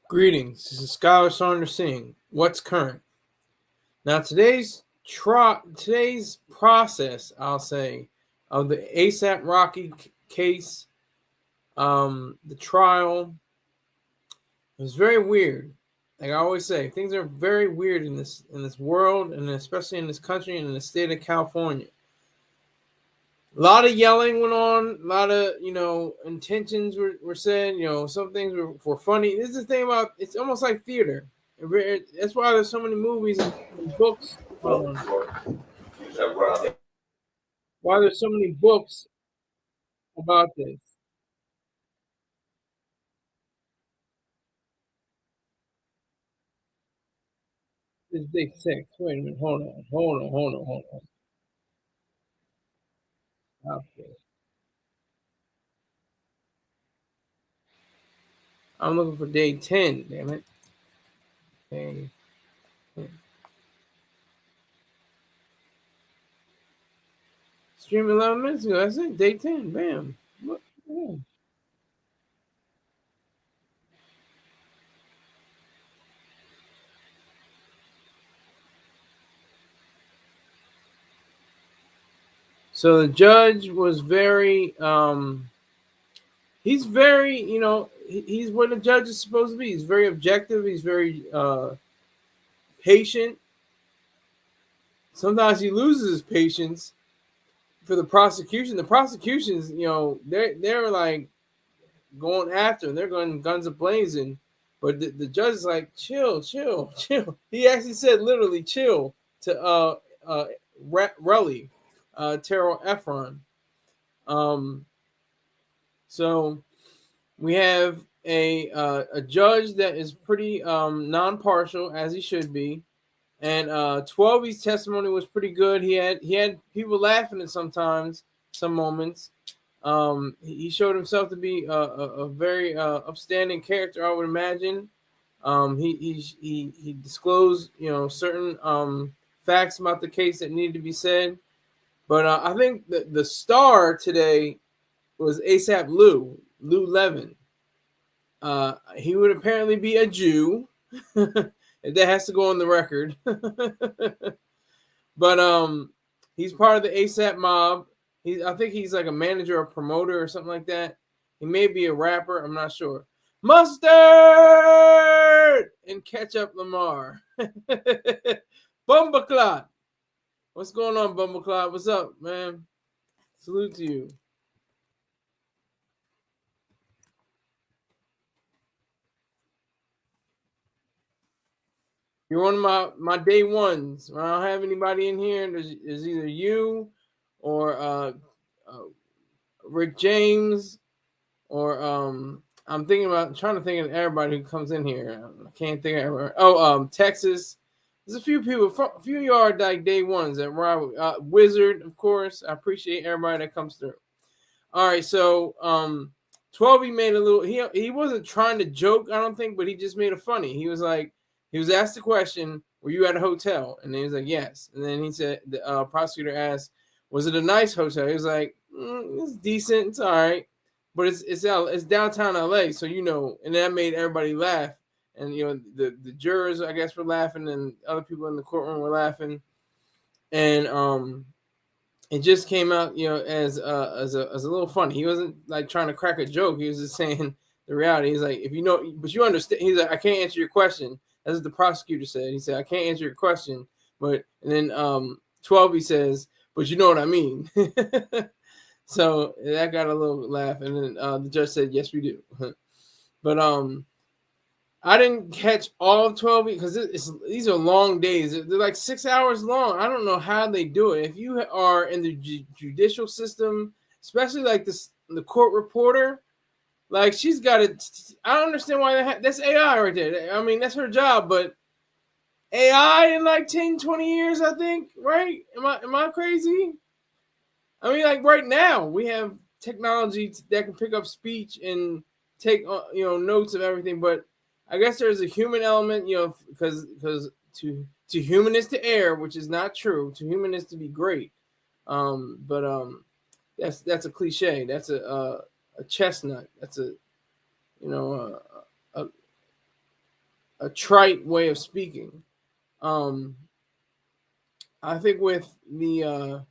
Greetings. This is Scholar Saunders Singh. What's current? Now today's process, I'll say, of the ASAP Rocky case, the trial was very weird. Like I always say, things are very weird in this world, and especially in this country and in the state of California. A lot of yelling went on. A lot of intentions were said. Some things were funny. This is the thing about it's almost like theater. That's why there's so many movies and books. Hold on. Why there's so many books about this? This is day six. Wait a minute. Hold on. Okay. I'm looking for day 10. Damn it. Day 10. Stream 11 minutes ago. That's it. Day 10. Bam. What? Yeah. So the judge was very he's very he's what a judge is supposed to be. He's very objective. He's very patient. Sometimes he loses his patience for the prosecution. The prosecutions, they're like going after him. They're going guns a blazing, but the judge is like, chill, chill, chill. He actually said literally, chill to Relli, Terell Ephron. Um, so we have a judge that is pretty non-partial, as he should be, and 12's testimony was pretty good. He had people laughing at some moments. He showed himself to be a very upstanding character, I would imagine. He disclosed certain facts about the case that needed to be said, but I think the star today was ASAP Lou Levin. He would apparently be a Jew. If that has to go on the record. But he's part of the ASAP mob. I think he's like a manager or promoter or something like that. He may be a rapper. I'm not sure. Mustard and Ketchup Lamar. Bumbleclot. What's going on, Bumbleclot? What's up, man? Salute to you. You're one of my day ones. When I don't have anybody in here, there's either you or uh, Rick James or I'm trying to think of everybody who comes in here. I can't think of everybody. Texas. There's a few people, a few of y'all are like day ones that ride Wizard, of course. I appreciate everybody that comes through. All right, so 12 he made a little he wasn't trying to joke, I don't think, but he just made it funny. He was like, he was asked the question, were you at a hotel? And then he was like, yes. And then he said, the prosecutor asked, was it a nice hotel? He was like, it's decent, it's all right, but it's downtown LA, so and that made everybody laugh. And the jurors, I guess, were laughing, and other people in the courtroom were laughing. And it just came out, as a little funny. He wasn't like trying to crack a joke. He was just saying the reality. He's like, but you understand. He's like, I can't answer your question. That's what the prosecutor said. He said, I can't answer your question. But and then 12 he says, but you know what I mean. So that got a little laugh, and then the judge said, yes, we do. But I didn't catch all of 12 because these are long days. They're like 6 hours long. I don't know how they do it. If you are in the judicial system, especially like the court reporter, like she's got it. I don't understand why that's AI right there. I mean, that's her job, but AI in like 10, 20 years, I think, right? Am I crazy? I mean, like right now, we have technology that can pick up speech and take notes of everything, but I guess there's a human element, because to human is to err, which is not true. To human is to be great. But that's a cliche. That's a chestnut. That's a a trite way of speaking. Um, I think with the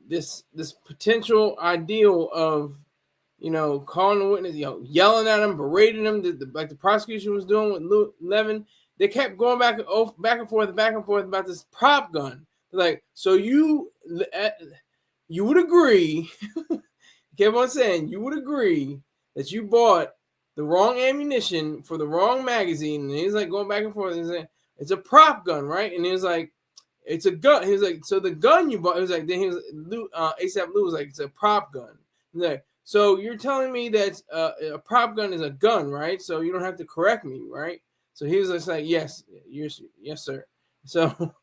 this potential ideal of calling the witness, yelling at him, berating him, like the prosecution was doing with Levin. They kept going back and forth about this prop gun. Like, so you would agree, kept on saying you would agree that you bought the wrong ammunition for the wrong magazine, and he's like going back and forth and saying it's a prop gun, right? And he was like, it's a gun. He was like, so the gun you bought. He was like, then he was ASAP Lou was like, it's a prop gun. He's like, so you're telling me that a prop gun is a gun, right? So you don't have to correct me, right? So he was just like, yes, yes, sir. So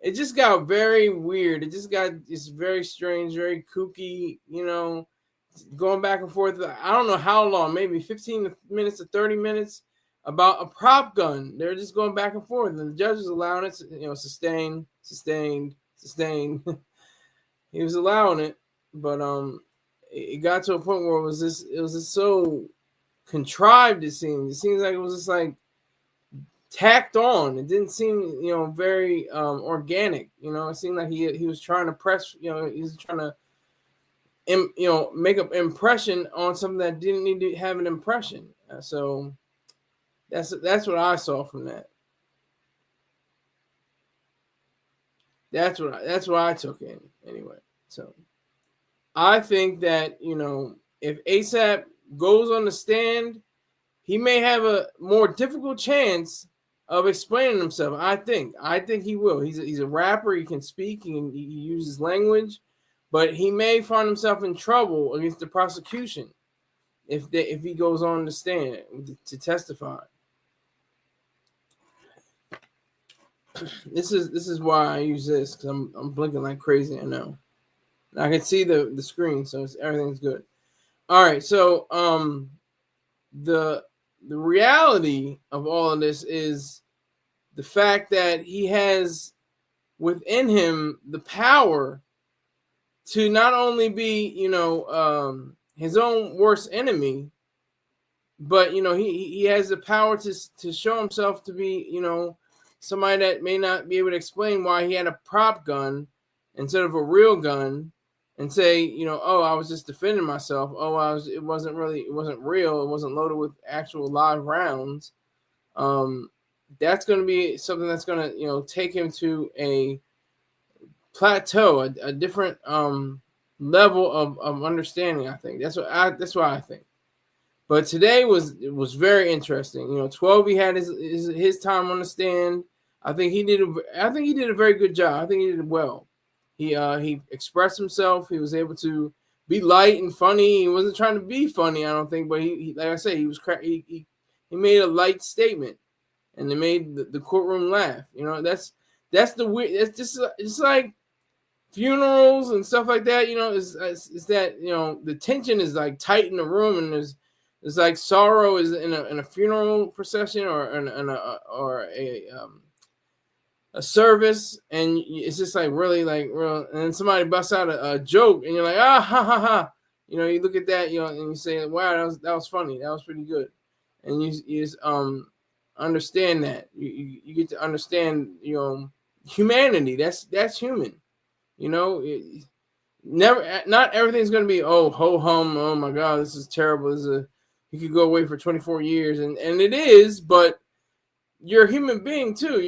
it just got very weird. It just got just very strange, very kooky, going back and forth. I don't know how long, maybe 15 minutes to 30 minutes about a prop gun. They're just going back and forth, and the judge is allowing it to, sustained. He was allowing it, but it got to a point where it was just so contrived. It seems like it was just like tacked on. It didn't seem very organic. It seemed like he was trying to press. He was trying to make an impression on something that didn't need to have an impression. So that's what I saw from that. That's what I took in anyway. So I think that if ASAP goes on the stand, he may have a more difficult chance of explaining himself. I think he will. He's a rapper. He can speak. He uses language, but he may find himself in trouble against the prosecution if he goes on the stand to testify. This is why I use this, because I'm blinking like crazy. I know. I can see the screen, so everything's good. All right, so the reality of all of this is the fact that he has within him the power to not only be his own worst enemy, but he has the power to show himself to be somebody that may not be able to explain why he had a prop gun instead of a real gun, and say, oh, I was just defending myself. Oh, it wasn't real. It wasn't loaded with actual live rounds. That's going to be something that's going to, take him to a plateau, a different level of understanding. I think that's what I think. But today was very interesting. 12, he had his time on the stand. I think he did a very good job. I think he did well. He expressed himself. He was able to be light and funny. He wasn't trying to be funny, I don't think, but he like I say, he made a light statement, and it made the courtroom laugh. That's the weird. That's just it's like funerals and stuff like that. Is that the tension is like tight in the room, and there's like sorrow is in a funeral procession or a service, and it's just like really like real, and then somebody busts out a joke, and you're like, ha ha ha, you look at that, and you say, wow, that was funny, that was pretty good, and you just understand that you get to understand humanity. That's human, not everything's gonna be ho hum, oh my god, this is terrible, you could go away for 24 years, and it is, but you're a human being too.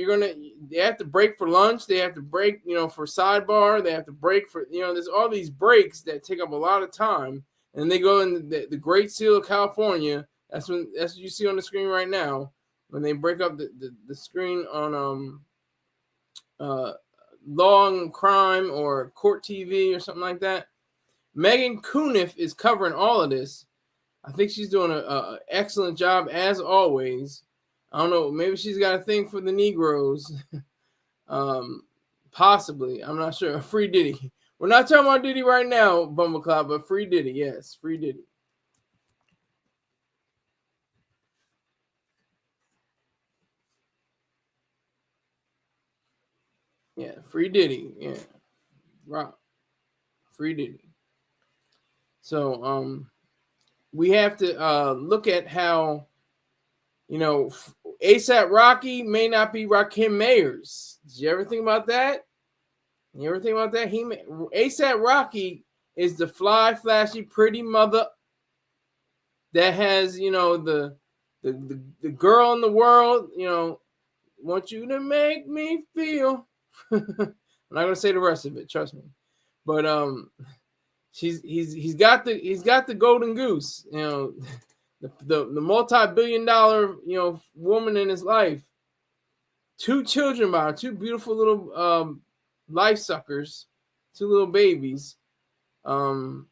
They have to break for lunch. They have to break, for sidebar. They have to break for, there's all these breaks that take up a lot of time. And they go in the Great Seal of California. That's what you see on the screen right now. When they break up the screen on Law and Crime or Court TV or something like that. Megan Kuniff is covering all of this. I think she's doing an excellent job as always. I don't know. Maybe she's got a thing for the Negroes. Possibly. I'm not sure. Free Diddy. We're not talking about Diddy right now, Bumbleclot, but Free Diddy. Yes, Free Diddy. Yeah, Free Diddy. Yeah. Rock. Free Diddy. So we have to look at how ASAP Rocky may not be Rakim Mayers. Did you ever think about that? ASAP Rocky is the fly, flashy, pretty mother that has, the girl in the world, want you to make me feel. I'm not gonna say the rest of it, trust me. But he's got the golden goose, the multi-billion-dollar, woman in his life. 2 children by her, 2 beautiful little life suckers, 2 little babies. That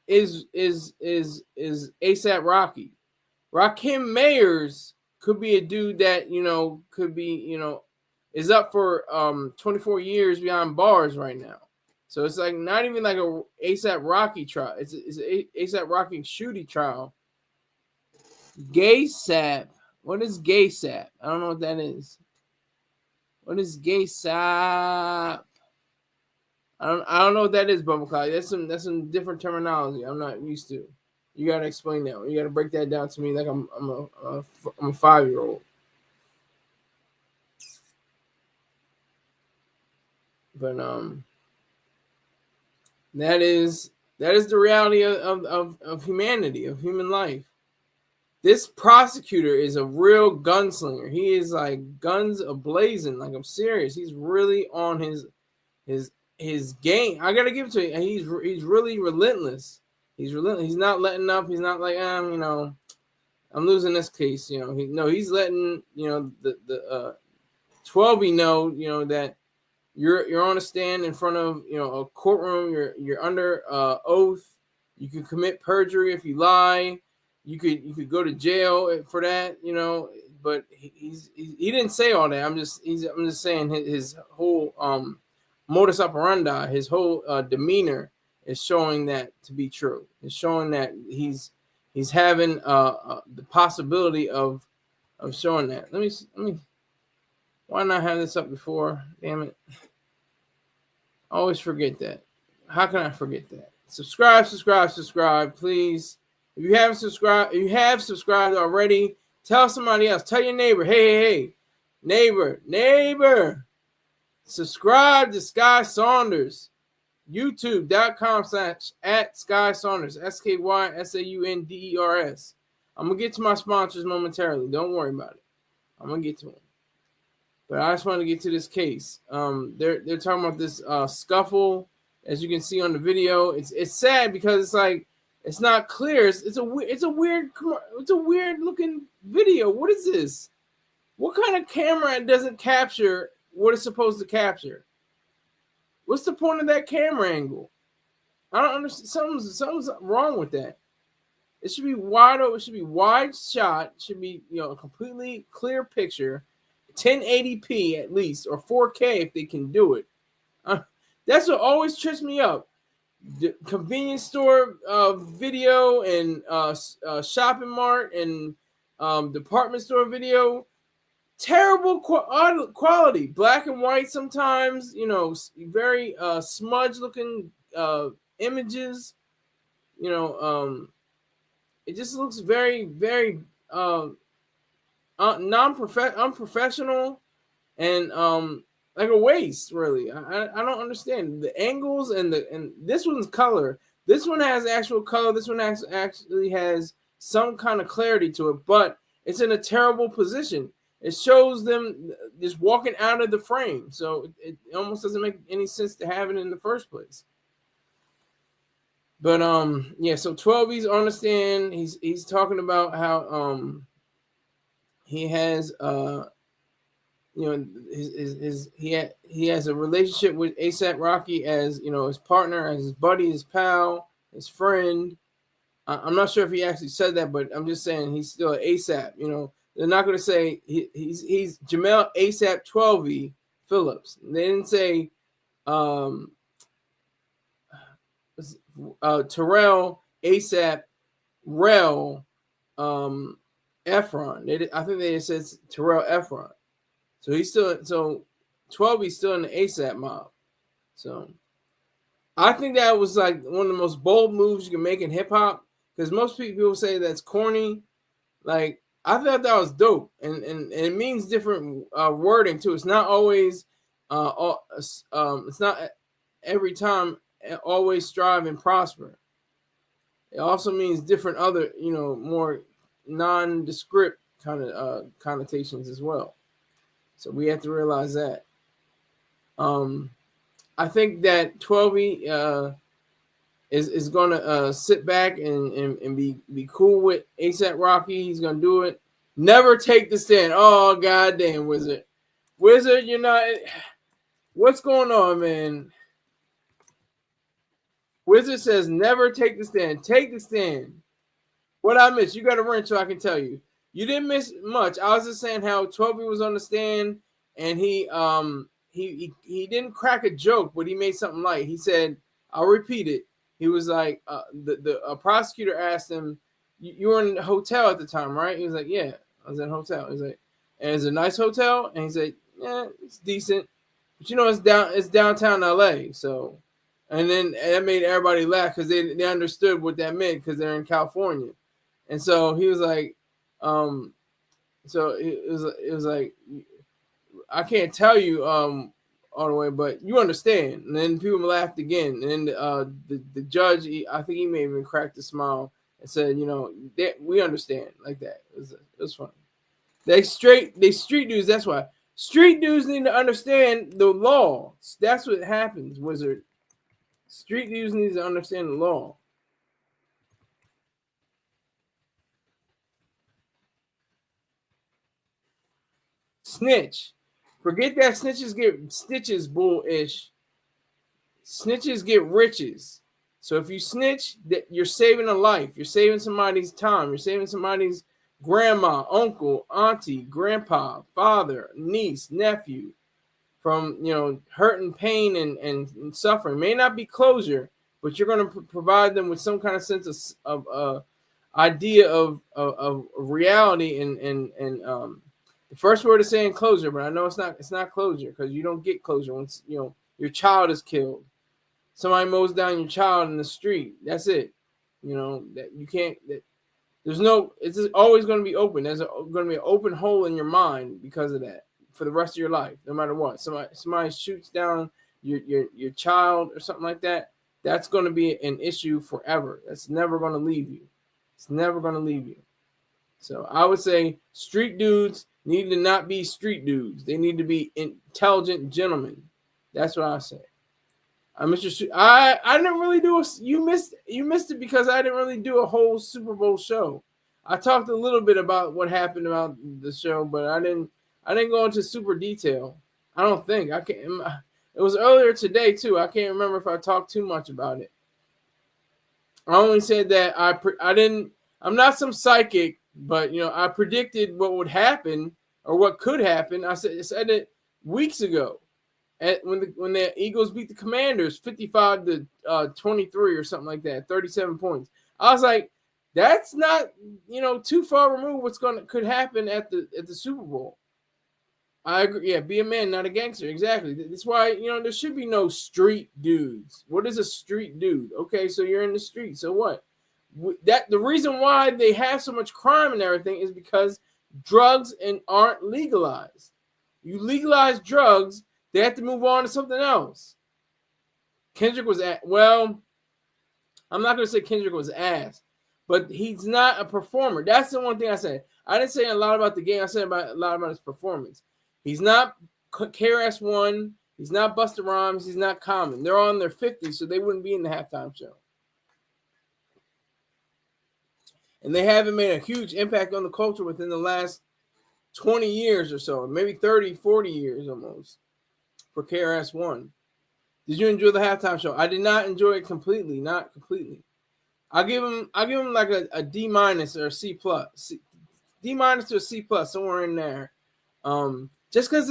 is ASAP Rocky. Rakim Mayers could be a dude that could be is up for 24 years behind bars right now. So it's like not even like a ASAP Rocky trial. It's a ASAP Rocky shooty trial. Gay sap. What is gay sap? I don't know what that is. What is gay sap? I don't know what that is, Bubba Cloud. That's some different terminology I'm not used to. You gotta explain that. You gotta break that down to me like I'm a 5-year-old. But that is the reality of humanity, of human life. This prosecutor is a real gunslinger. He is like guns ablazing. Like, I'm serious. He's really on his game. I gotta give it to him. He's really relentless. He's relentless. He's not letting up. He's not like I'm losing this case. He's letting the 12 know that you're on a stand in front of a courtroom. You're under oath. You can commit perjury if you lie. You could go to jail for that. But he didn't say all that. I'm just saying his whole modus operandi, his whole demeanor is showing that to be true. It's showing that he's having the possibility of showing that. Let me. Why not have this up before? Damn it! I always forget that. How can I forget that? Subscribe, please. If you have subscribed already, tell somebody else. Tell your neighbor. Hey, neighbor. Subscribe to Sky Saunders. YouTube.com/@SkySaunders. SkySaunders. I'm gonna get to my sponsors momentarily. Don't worry about it. I'm gonna get to them. But I just want to get to this case. They're talking about this scuffle, as you can see on the video. It's sad because it's like it's not clear. It's a weird looking video. What is this? What kind of camera doesn't capture what it's supposed to capture? What's the point of that camera angle? I don't understand. Something's wrong with that. It should be wide open. It should be wide shot. It should be a completely clear picture, 1080p at least, or 4K if they can do it. That's what always trips me up. The convenience store video and shopping mart and department store video. Terrible quality, black and white sometimes, very smudge looking images. It just looks very, very unprofessional and like a waste, really. I don't understand the angles and this one's color. This one has actual color. This one actually has some kind of clarity to it, but it's in a terrible position. It shows them just walking out of the frame. So it almost doesn't make any sense to have it in the first place. But so 12's on the stand. He's talking about how he has he has a relationship with ASAP Rocky as his partner, as his buddy, his pal, his friend. I'm not sure if he actually said that, but I'm just saying he's still ASAP. They're not going to say he's Jamel ASAP 12 Phillips. They didn't say Terell ASAP Rel Ephron. I think they said Terell Ephron. So he's still 12. He's still in the ASAP mob. So I think that was like one of the most bold moves you can make in hip hop, because most people say that's corny. Like I thought that was dope, and it means different wording too. It's not always, it's not every time always strive and prosper. It also means different other, more nondescript kind of connotations as well. So we have to realize that. Um, I think that 12 is gonna sit back and be cool with ASAP Rocky. He's gonna do it. Never take the stand. Oh goddamn, Wizard, you're not. What's going on, man? Wizard says never take the stand. Take the stand. What I missed? You got a wrench, so I can tell you. You didn't miss much. I was just saying how 12 was on the stand, and he didn't crack a joke, but he made something light. He said, "I'll repeat it." He was like, the prosecutor asked him, "You were in a hotel at the time, right?" He was like, "Yeah, I was in a hotel." He's like, "And it's a nice hotel?" And he said, "Yeah, it's decent, but it's downtown LA, so." And then that made everybody laugh because they understood what that meant because they're in California. And so he was like, so it was like, I can't tell you all the way, but you understand. And then people laughed again. And then the judge, I think he may even cracked a smile and said, we understand like that. It was funny. They street dudes. That's why street dudes need to understand the law. That's what happens, Wizard. Street dudes need to understand the law. Snitch. Forget that snitches get stitches bullish. Snitches get riches. So if you snitch, that you're saving a life. You're saving somebody's time. You're saving somebody's grandma, uncle, auntie, grandpa, father, niece, nephew from hurt and pain and suffering. May not be closure, but you're going to provide them with some kind of sense of idea of reality and the first word is saying closure, but I know it's not closure because you don't get closure once your child is killed. Somebody mows down your child in the street. That's it. That you can't. There's no. It's always going to be open. There's going to be an open hole in your mind because of that for the rest of your life, no matter what. Somebody shoots down your child or something like that. That's going to be an issue forever. That's never going to leave you. It's never going to leave you. So I would say street dudes need to not be street dudes. They need to be intelligent gentlemen. That's what I say. I didn't really do you missed it because I didn't really do a whole Super Bowl show. I talked a little bit about what happened about the show, but I didn't go into super detail. I don't think I can. It was earlier today too. I can't remember if I talked too much about it. I only said that I didn't. I'm not some psychic, but I predicted what would happen or what could happen. I said it weeks ago, when the Eagles beat the Commanders 55-23 or something like that, 37 points. I was like, that's not too far removed. Could happen at the Super Bowl. I agree. Yeah, be a man, not a gangster. Exactly. That's why there should be no street dudes. What is a street dude? Okay, so you're in the street. So what? That the reason why they have so much crime and everything is because drugs aren't legalized. You legalize drugs, they have to move on to something else. Kendrick was I'm not going to say Kendrick was ass, but he's not a performer. That's the one thing I said. I didn't say a lot about the game. I said a lot about his performance. He's not KRS-One. He's not Busta Rhymes. He's not Common. They're all in their 50s, so they wouldn't be in the halftime show. And they haven't made a huge impact on the culture within the last 20 years or so, maybe 30, 40 years almost for KRS-One. Did you enjoy the halftime show? I did not enjoy it completely, not completely. I'll give him like a D- or a C+. D- or C+, somewhere in there. Just because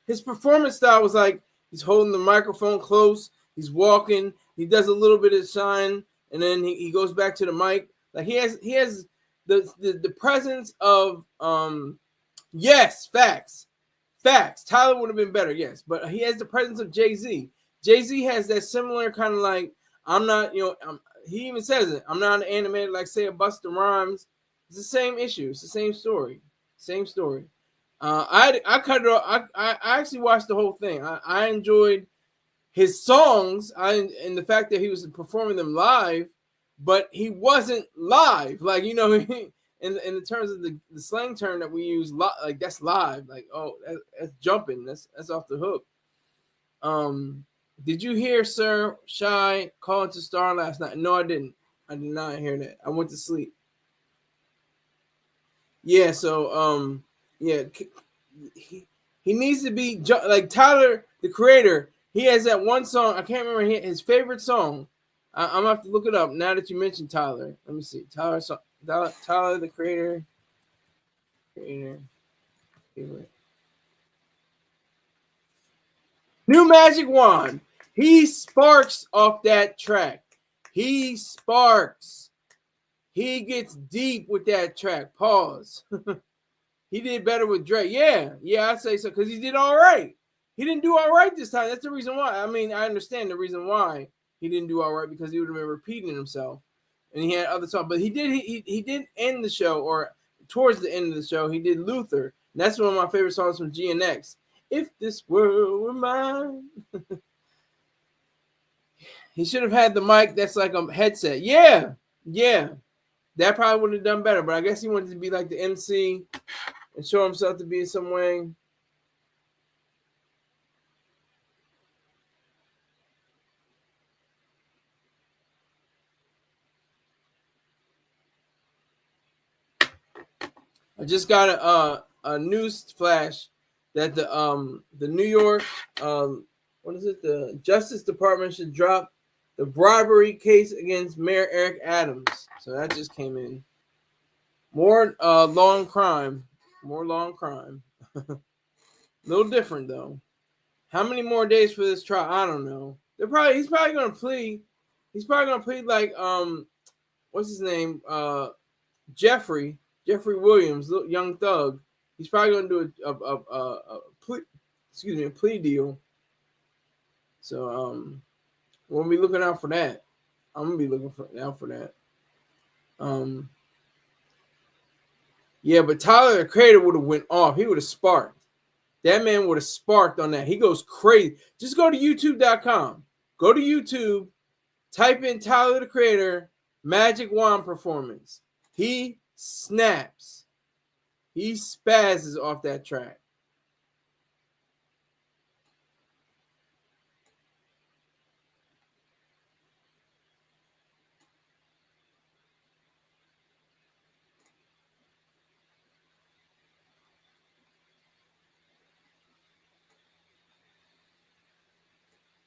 his performance style was like he's holding the microphone close, he's walking, he does a little bit of shine, and then he goes back to the mic. Like he has the presence of yes, facts. Tyler would have been better, yes, but he has the presence of Jay-Z. Jay-Z has that similar kind of like, I'm not, he even says it, I'm not an animated like say a Busta Rhymes. It's the same issue. It's the same story. Same story. I cut it off. I actually watched the whole thing. I enjoyed his songs. And the fact that he was performing them live, but he wasn't live. Like in the terms of the slang term that we use, like that's live. Like that's jumping. That's off the hook. Did you hear Sir Shy calling to Star last night? No, I didn't. I did not hear that. I went to sleep. Yeah, so yeah, he needs to be like Tyler, the creator. He has that one song. I can't remember his favorite song. I'm gonna have to look it up now that you mentioned Tyler. Let me see. Tyler, the creator. Favorite. New Magic Wand. He sparks off that track. He sparks. He gets deep with that track. Pause. He did better with Drake. Yeah, I'd say so because he did all right. He didn't do all right this time. That's the reason why. I mean, I understand the reason why he didn't do all right because he would have been repeating himself, and he had other songs. But he did end the show, or towards the end of the show, he did Luther. And that's one of my favorite songs from GNX. If this world were mine. He should have had the mic that's like a headset. Yeah. That probably would have done better, but I guess he wanted to be like the MC and show himself to be in some way. I just got a news flash that the New York what is it, the Justice Department should drop the bribery case against Mayor Eric Adams. So that just came in. More long crime. A little different though. How many more days for this trial? I don't know. He's probably gonna plead. He's probably gonna plead like what's his name? Jeffrey Williams, Young Thug. He's probably gonna do a plea, a plea deal. So we'll be looking out for that. I'm gonna be looking out for that. Yeah, but Tyler the Creator would have went off. He would have sparked. That man would have sparked on that. He goes crazy. Just go to YouTube.com. Go to YouTube. Type in Tyler the Creator Magic Wand performance. He snaps. He spazzes off that track.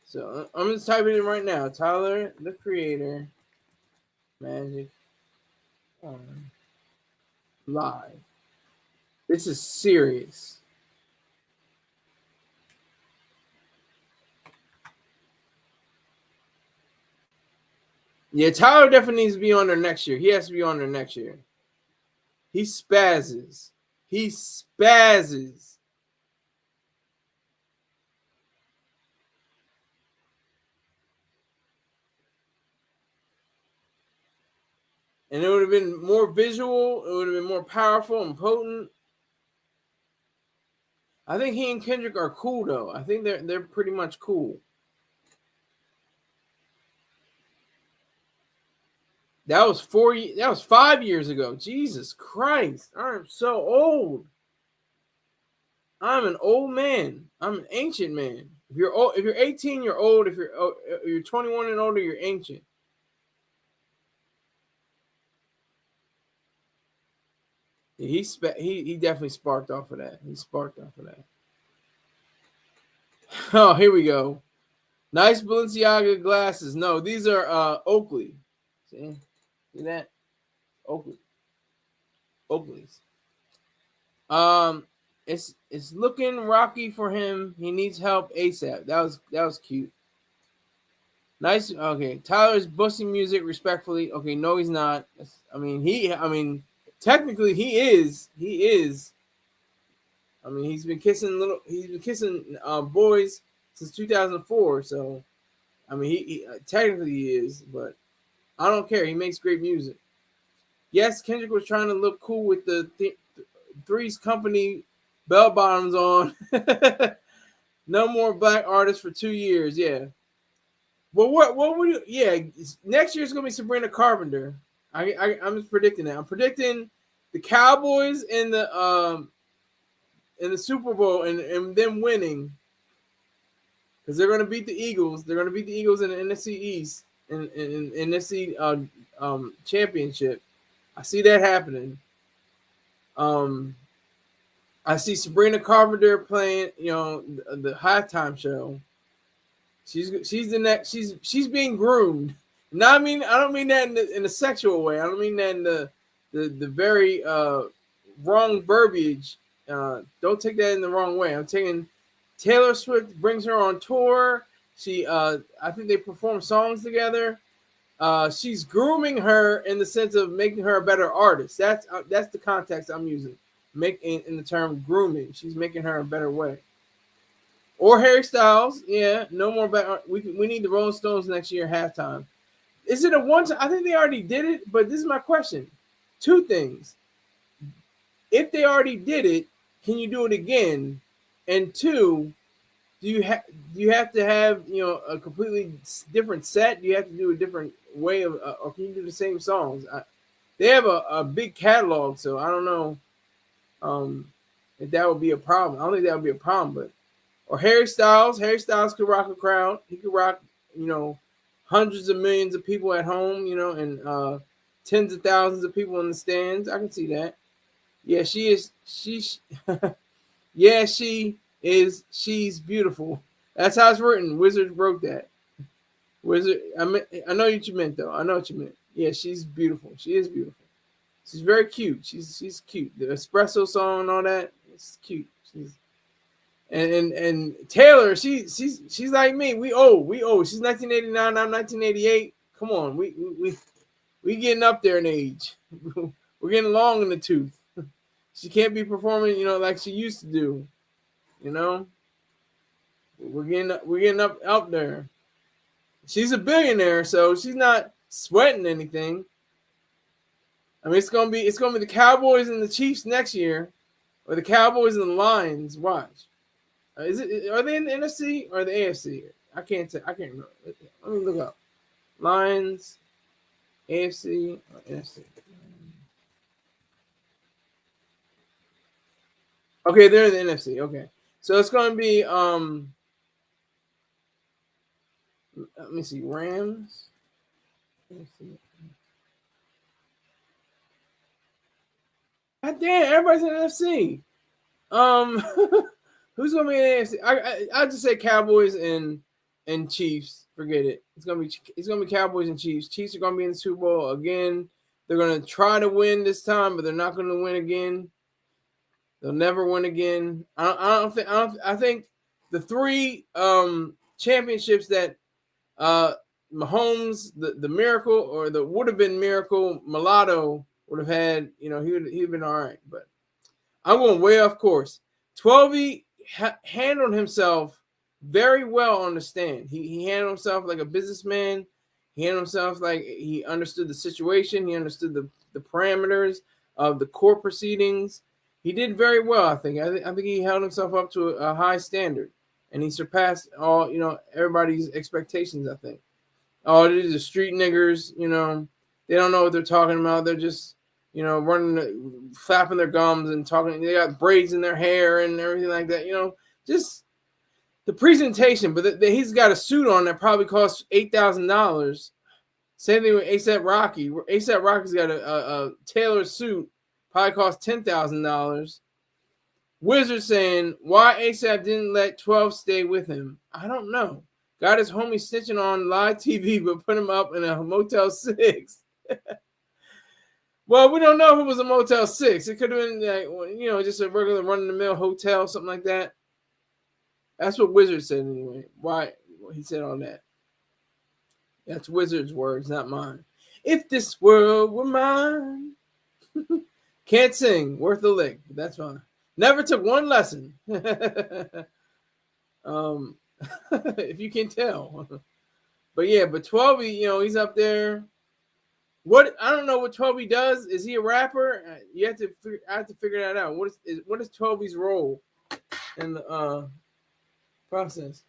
So I'm just typing it in right now. Tyler the Creator Magic Wand live. This is serious. Yeah, Tyler definitely needs to be on there next year. He has to be on there next year. He spazzes. And it would have been more visual. It would have been more powerful and potent. I think he and Kendrick are cool though. I think they're pretty much cool. That was 5 years ago. Jesus Christ. I'm so old. I'm an old man. I'm an ancient man. If you're old, if you're 18, you're old. If you're 21 and older, you're ancient. Yeah, he definitely sparked off of that. He sparked off of that. Oh, here we go. Nice Balenciaga glasses. No, these are Oakley. See that? Oakley's. It's looking rocky for him. He needs help ASAP. That was cute. Nice. Okay, Tyler's busting music respectfully. Okay, no, he's not. I mean, technically he is. I mean, he's been kissing boys since 2004. So, I mean, he technically he is, but I don't care. He makes great music. Yes, Kendrick was trying to look cool with the Three's Company bell bottoms on. No more black artists for 2 years. Yeah. Well, what would you? Yeah, next year's gonna be Sabrina Carpenter. I'm just predicting that. I'm predicting the Cowboys in the Super Bowl and them winning because they're gonna beat the Eagles. They're gonna beat the Eagles in the NFC East in NFC championship. I see that happening. Um, I see Sabrina Carpenter playing, the halftime show. She's the next. She's being groomed. No, I don't mean that in a sexual way. I don't mean that in the very wrong verbiage. Don't take that in the wrong way. I'm taking Taylor Swift brings her on tour. I think they perform songs together. She's grooming her in the sense of making her a better artist. That's the context I'm using. Make in the term grooming. She's making her a better way. Or Harry Styles, yeah, no more back. We need the Rolling Stones next year halftime. Is it a one time? I think they already did it, but this is my question. Two things: if they already did it, can you do it again? And two, do you have to have a completely different set? Do you have to do a different way of, or can you do the same songs? They have a big catalog, so I don't know if that would be a problem. I don't think that would be a problem, but or Harry Styles. Harry Styles could rock a crowd. He could rock, hundreds of millions of people at home, and tens of thousands of people in the stands. I can see that. Yeah, she is. Yeah, she is. She's beautiful. That's how it's written. Wizards wrote that. Wizard. I know what you meant though. I know what you meant. Yeah, she's beautiful. She is beautiful. She's very cute. She's cute. The espresso song and all that. It's cute. And Taylor, she's like me. We old. She's 1989. I'm 1988. Come on, we getting up there in age. We're getting long in the tooth. She can't be performing, like she used to do. We're getting up there. She's a billionaire, so she's not sweating anything. I mean, it's gonna be the Cowboys and the Chiefs next year, or the Cowboys and the Lions. Watch. Are they in the NFC or the AFC? I can't remember. Let me look up. Lions, AFC, or NFC. Okay, they're in the NFC. Okay, so it's going to be Let me see. Rams. God damn, everybody's in the NFC. Um, who's gonna be in the AFC? I just say Cowboys and Chiefs. Forget it. It's gonna be Cowboys and Chiefs. Chiefs are gonna be in the Super Bowl again. They're gonna try to win this time, but they're not gonna win again. They'll never win again. I think the three championships that Mahomes, the miracle, or the would have been miracle mulatto would have had, he'd been all right. But I'm going way off course. 12 handled himself very well on the stand. He handled himself like a businessman. He handled himself like he understood the situation. He understood the parameters of the court proceedings. He did very well, I think. I think he held himself up to a high standard, and he surpassed all everybody's expectations, I think. Oh, these are street niggers. They don't know what they're talking about. They're just running, flapping their gums and talking. They got braids in their hair and everything like that. Just the presentation. But he's got a suit on that probably costs $8,000. Same thing with ASAP Rocky. ASAP Rocky's got a tailored suit, probably costs $10,000. Wizard saying why ASAP didn't let 12 stay with him. I don't know. Got his homie snitching on live TV, but put him up in a Motel 6. Well, we don't know if it was a Motel 6. It could have been, just a regular run-of-the-mill hotel, something like that. That's what Wizard said anyway. Why he said all that. That's Wizard's words, not mine. If this world were mine. Can't sing, worth a lick, but that's fine. Never took one lesson. If you can tell. But 12, he's up there. What I don't know what 12 does. Is he a rapper? You have to. I have to figure that out. What is 12's role in the process?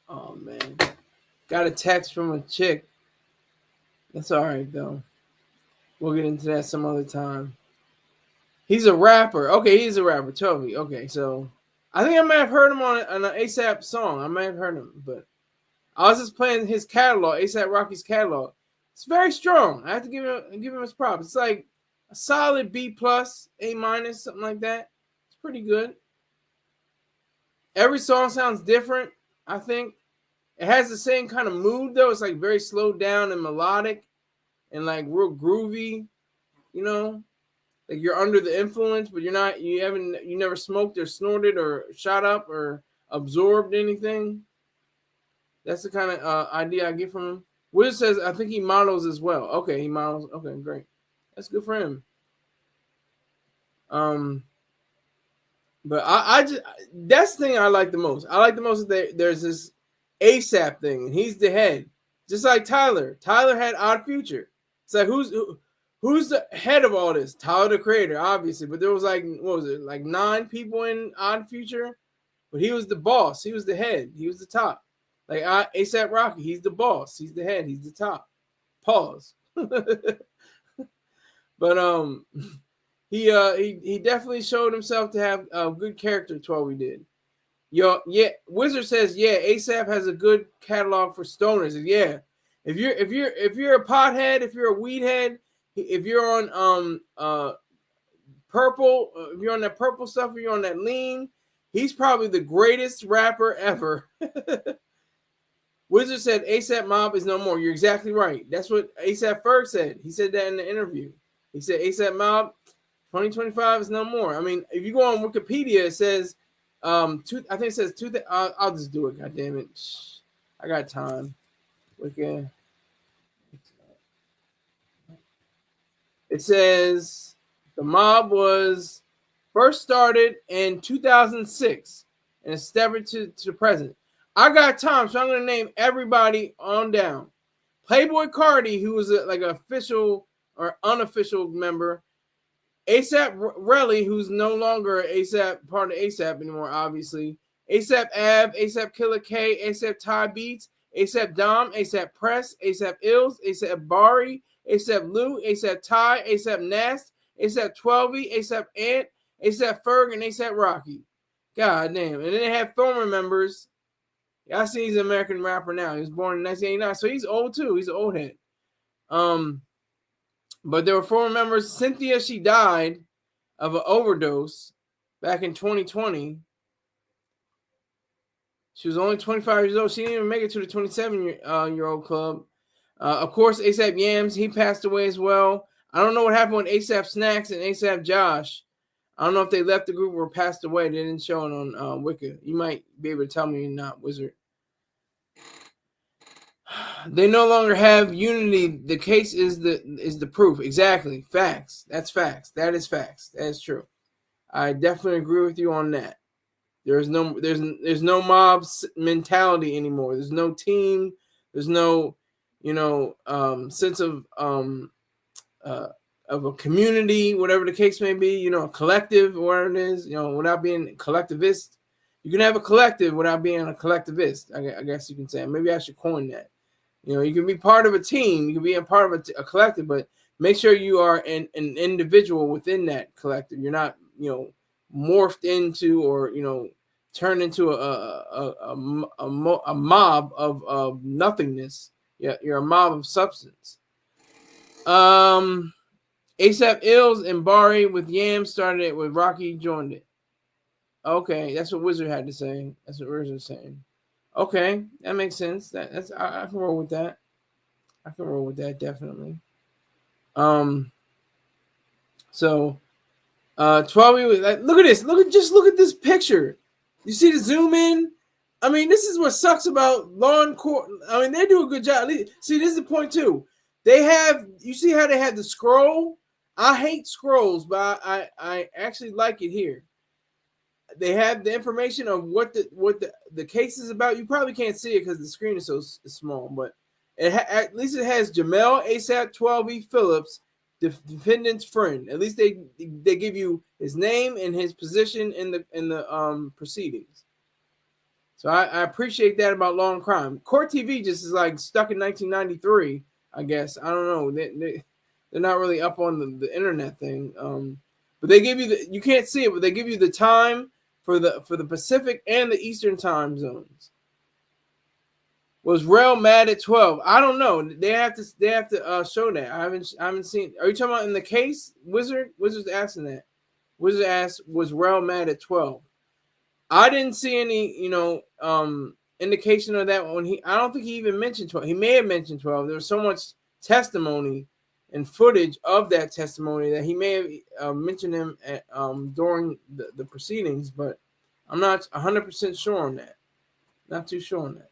Oh man, got a text from a chick. That's all right though. We'll get into that some other time. He's a rapper. Okay, he's a rapper. 12. Okay, so I think I might have heard him on an ASAP song. I might have heard him, but I was just playing his catalog, ASAP Rocky's catalog. It's very strong. I have to give him his props. It's like a solid B plus, A minus, something like that. It's pretty good. Every song sounds different. I think it has the same kind of mood though. It's like very slowed down and melodic, and like real groovy. You know, like you're under the influence, but you're not. You never smoked or snorted or shot up or absorbed anything. That's the kind of idea I get from him. Will says I think he models as well. Okay, he models. Okay, great. That's good for him. But I just that's the thing I like the most. I like the most that there's this ASAP thing, and he's the head, just like Tyler. Tyler had Odd Future. It's like who's the head of all this? Tyler the Creator, obviously, but there was like what was it, like 9 people in Odd Future, but he was the boss. He was the head. He was the top. Like ASAP Rocky, he's the boss. He's the head. He's the top. Pause. But he definitely showed himself to have a good character. 12 did. Yeah. Wizard says ASAP has a good catalog for stoners. Yeah, if you're a pothead, if you're a weed head, if you're on purple, if you're on that purple stuff, if you're on that lean, he's probably the greatest rapper ever. Wizard said ASAP Mob is no more. You're exactly right. That's what ASAP Ferg said. He said that in the interview. He said ASAP Mob 2025 is no more. I mean, if you go on Wikipedia, it says I think it says I'll just do it. God damn it! I got time. Okay. It says the mob was first started in 2006 and established to the present. I got time, so I'm going to name everybody on down. Playboy Cardi, who was like an official or unofficial member. ASAP Relli, who's no longer ASAP part of ASAP anymore, obviously. ASAP Av, ASAP Killer K, ASAP Ty Beats, ASAP Dom, ASAP Press, ASAP Ills, ASAP Bari, ASAP Lou, ASAP Ty, ASAP Nast, ASAP 12, ASAP Ant, ASAP Ferg, and ASAP Rocky. God damn. And then they have former members. I see he's an American rapper now. He was born in 1989, so he's old too. He's an old head. But there were former members. Cynthia, she died of an overdose back in 2020. She was only 25 years old. She didn't even make it to the 27-year-old club. Of course, ASAP Yams, he passed away as well. I don't know what happened with ASAP Snacks and ASAP Josh. I don't know if they left the group or passed away. They didn't show it on Wiki. You might be able to tell me you're not, Wizard. They no longer have unity. The case is the proof. Exactly. Facts. That's facts. That is facts. That is true. I definitely agree with you on that. There's no mob mentality anymore. There's no team. There's no, sense of a community, whatever the case may be. A collective, or whatever it is. Without being collectivist, you can have a collective without being a collectivist. I guess you can say. Maybe I should coin that. You can be part of a team. You can be a part of a collective, but make sure you are an individual within that collective. You're not, morphed into or, turned into a mob of nothingness. Yeah, you're a mob of substance. ASAP Ills and Bari with Yam started it with Rocky joined it. Okay, that's what Wizard had to say. That's what Wizard was saying. Okay, that makes sense. I can roll with that. I can roll with that definitely. So 12, like, look at this. Look at this picture. You see the zoom in? I mean, this is what sucks about Law and Court. I mean, they do a good job. See, this is the point too. You see how they had the scroll? I hate scrolls, but I actually like it here. They have the information of what the case is about. You probably can't see it because the screen is so small, but at least it has Jamel ASAP 12E Phillips, defendant's friend. At least they give you his name and his position in the proceedings. So I appreciate that about Law and Crime. Court TV just is like stuck in 1993, I guess. I don't know. They're not really up on the internet thing. But they give you you can't see it, but they give you the time for the Pacific and the Eastern time zones. Was Rel mad at 12? I don't know. They have to show that. I haven't seen. Are you talking about in the case? Wizard's asking that. Wizard asked, was Rel mad at 12? I didn't see any, indication of that when I don't think he even mentioned 12. He may have mentioned 12. There was so much testimony and footage of that testimony that he may have mentioned him during the proceedings, but I'm not 100% sure on that. Not too sure on that.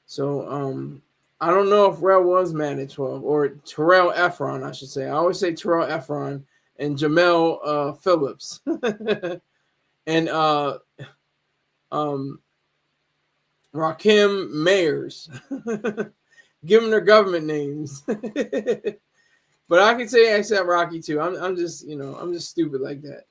So, I don't know if Rel was mad at 12 or Terell Ephron, I should say. I always say Terell Ephron and Jamel Phillips and Rakim Mayers. Give them their government names. But I can say ASAP Rocky too. I'm just stupid like that.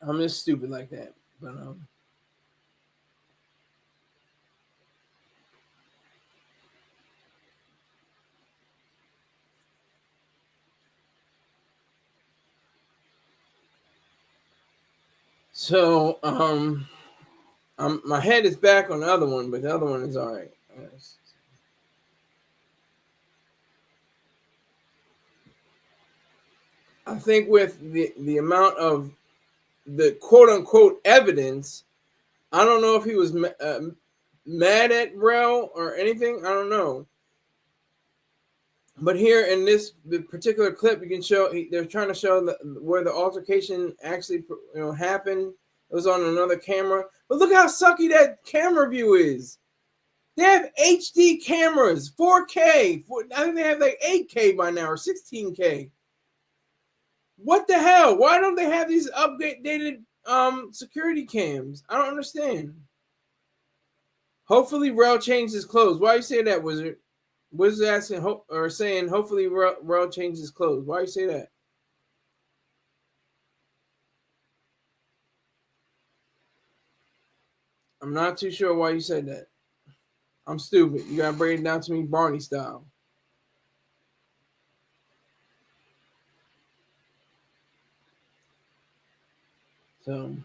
I'm just stupid like that. But so my head is back on the other one, but the other one is all right. I think with the amount of the quote unquote evidence, I don't know if he was mad at Rel or anything. I don't know. But here in this particular clip, you can show they're trying to show where the altercation actually happened. It was on another camera. But look how sucky that camera view is. They have HD cameras, 4K. I think they have like 8K by now or 16K. What the hell? Why don't they have these updated security cams? I don't understand. Hopefully, Rel changed his clothes. Why you say that, Wizard? Wizard asking or saying, hopefully, Rel changed his clothes. Why you say that? I'm not too sure why you said that. I'm stupid. You gotta break it down to me, Barney style. So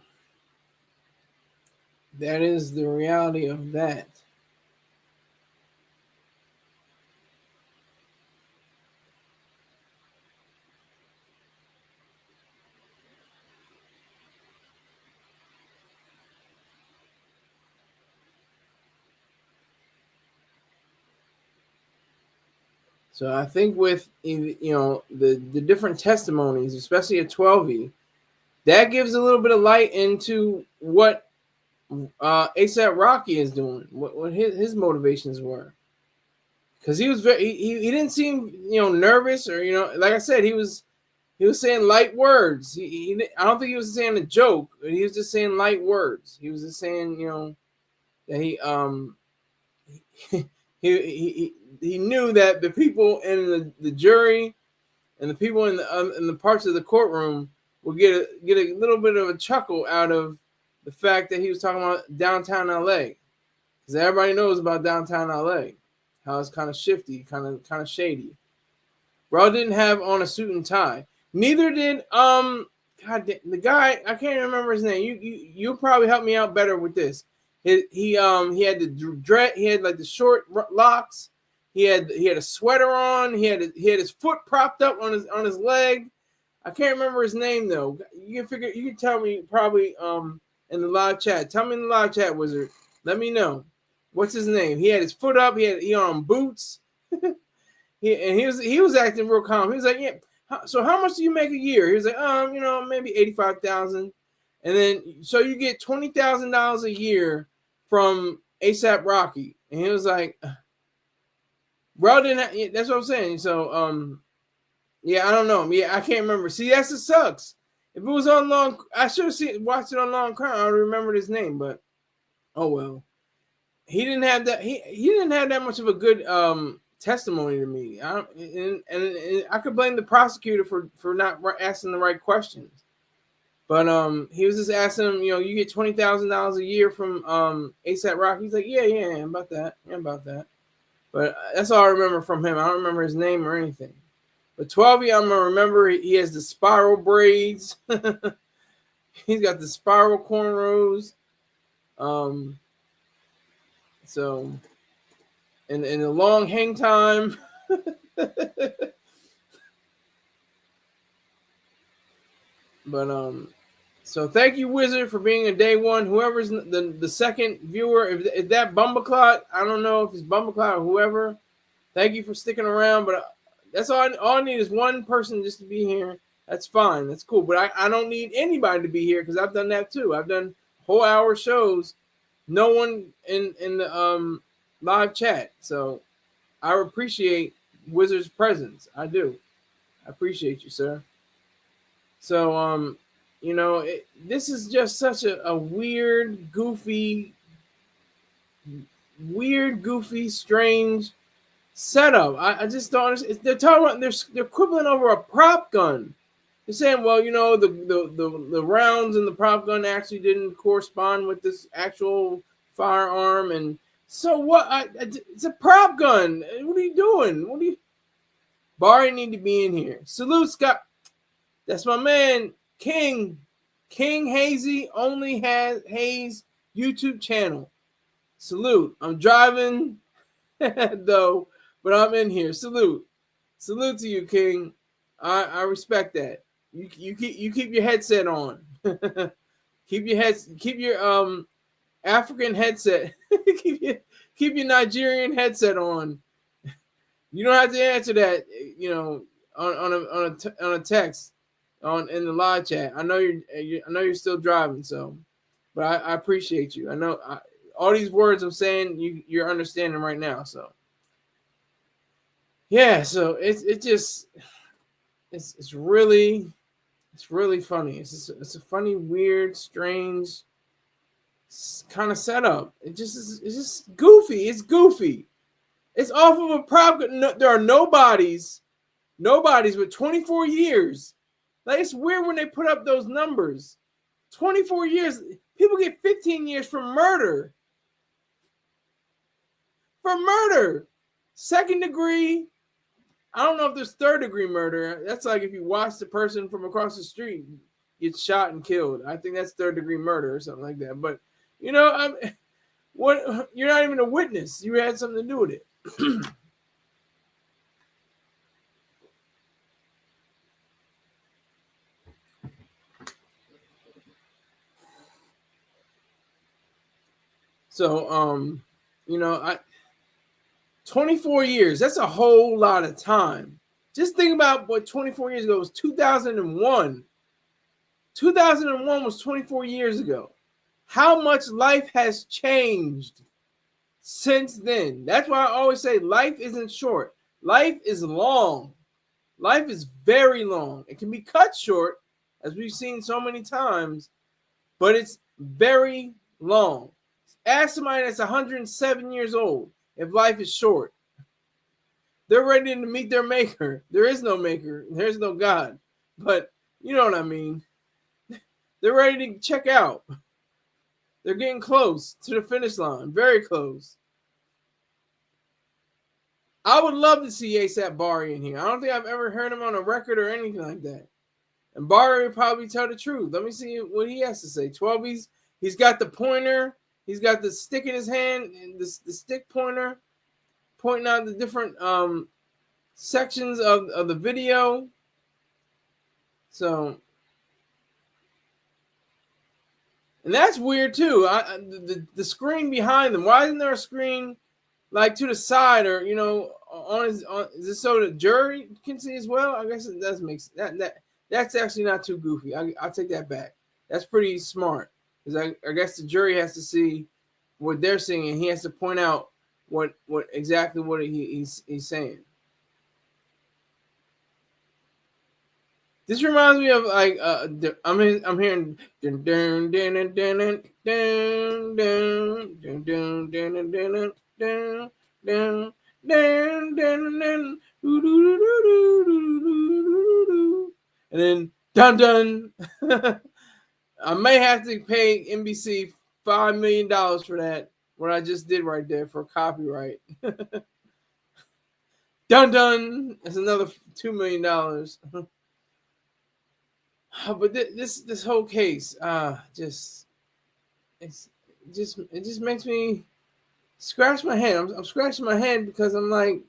that is the reality of that. So I think with the different testimonies, especially at 12E, that gives a little bit of light into what ASAP Rocky is doing, what his motivations were. Because he was he didn't seem nervous or like I said, he was saying light words. I don't think he was saying a joke. He was just saying light words. He was just saying that he knew that the people in the jury and the people in the parts of the courtroom will get a little bit of a chuckle out of the fact that he was talking about downtown LA, because everybody knows about downtown LA, how it's kind of shifty, kind of shady. Bro didn't have on a suit and tie. Neither did the guy, I can't remember his name. You probably help me out better with this. He had the dread. He had like the short locks. He had a sweater on. He had his foot propped up on his leg. I can't remember his name though. You can tell me probably in the live chat. Tell me in the live chat, Wizard. Let me know. What's his name? He had his foot up. He on boots. he was acting real calm. He was like, yeah. So how much do you make a year? He was like, maybe 85,000. And then so you get $20,000 a year from ASAP Rocky. And he was like, bro, that's what I'm saying. So yeah, I don't know. Yeah, I can't remember. See, that's it sucks. If it was on long, I should have watched it on Long Crown. I would remember his name, but oh well. He didn't have that. He didn't have that much of a good testimony to me. And I could blame the prosecutor for not asking the right questions. But he was just asking him, you get $20,000 a year from ASAP Rocky. He's like, yeah, about that, about that. But that's all I remember from him. I don't remember his name or anything. But 12, I'm gonna remember he has the spiral braids. He's got the spiral cornrows. So, and the long hang time. But so thank you, Wizard, for being a day one. Whoever's the second viewer, if that Bumbleclot, I don't know if it's Bumbleclot or whoever. Thank you for sticking around. But that's all I need is one person just to be here. That's fine. That's cool. But I don't need anybody to be here because I've done that too. I've done whole hour shows. No one in the live chat. So I appreciate Wizard's presence. I do. I appreciate you, sir. So this is just such a weird, goofy, strange setup. I just don't understand. They're talking about they're quibbling over a prop gun. They're saying, well, the rounds in the prop gun actually didn't correspond with this actual firearm, and so what? It's a prop gun. What are you doing? Barry need to be in here. Salute, Scott. That's my man, King Hazy. Only has Hayes YouTube channel. Salute. I'm driving though, but I'm in here. Salute to you, King. I respect that. You keep your headset on. keep your African headset. keep your Nigerian headset on. You don't have to answer that, on a text in the live chat. I know you're still driving, so, but I appreciate you. I know all these words I'm saying you're understanding right now. So yeah, so it's really funny. It's a funny, weird, strange kind of setup. It's just goofy. It's goofy. It's off of a prop. No, there are nobodies with 24 years. Like, it's weird when they put up those numbers. 24 years. People get 15 years for murder. Second degree. I don't know if there's third degree murder. That's like if you watch the person from across the street get shot and killed. I think that's third degree murder or something like that. But you're not even a witness. You had something to do with it. So 24 years, that's a whole lot of time. Just think about what 24 years ago was. 2001. 2001 was 24 years ago. How much life has changed since then. That's why I always say life isn't short. Life is long. Life is very long. It can be cut short, as we've seen so many times, but it's very long. Ask somebody that's 107 years old if life is short. They're ready to meet their maker. There is no maker. There's no God. But you know what I mean. They're ready to check out. They're getting close to the finish line. Very close. I would love to see ASAP Bari in here. I don't think I've ever heard him on a record or anything like that. And Bari would probably tell the truth. Let me see what he has to say. 12, he's got the pointer. He's got the stick in his hand, and the stick pointer, pointing out the different sections of the video. So, and that's weird too. The screen behind them. Why isn't there a screen like to the side, or on his is it so the jury can see as well? I guess it does make that's actually not too goofy. I'll take that back. That's pretty smart, because I guess the jury has to see what they're seeing, and he has to point out what exactly what he's saying. This reminds me of like I'm hearing dun dun dun dun dun dun dun dun dun dun dun dun dun dun dun, and then dun dun. I may have to pay NBC $5 million for that. What I just did right there for copyright. Dun dun. That's another $2 million. But this whole case, it just makes me scratch my head. I'm scratching my head because I'm like,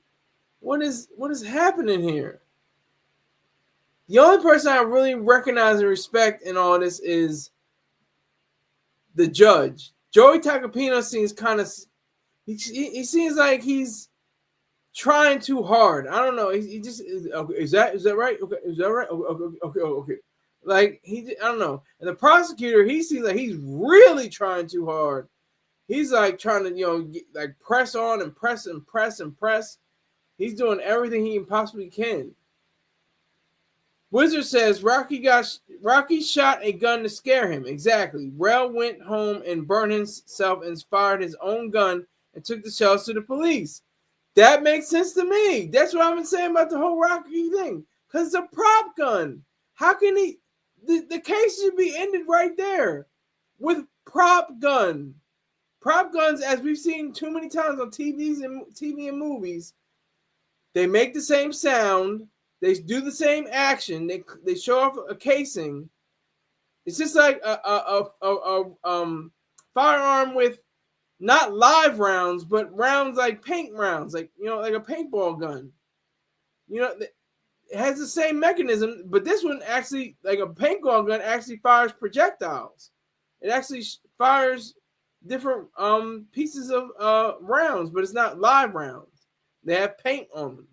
what is happening here? The only person I really recognize and respect in all this is the judge. Joey Tacopino seems kind of he seems like he's trying too hard. I don't know. He just okay, is that right? Okay, is that right? Okay. Like I don't know. And the prosecutor, he seems like he's really trying too hard. He's like trying to like press on and press and press and press. He's doing everything he possibly can. Wizard says Rocky shot a gun to scare him. Exactly. Rel went home and burned himself and fired his own gun and took the shells to the police. That makes sense to me. That's what I've been saying about the whole Rocky thing. Because it's a prop gun. How can he? The case should be ended right there with prop gun. Prop guns, as we've seen too many times on TV and movies, they make the same sound. They do the same action. They show off a casing. It's just like a firearm with not live rounds, but rounds like paint rounds, like like a paintball gun. It has the same mechanism, but this one actually, like a paintball gun, actually fires projectiles. It actually fires different pieces of rounds, but it's not live rounds. They have paint on them.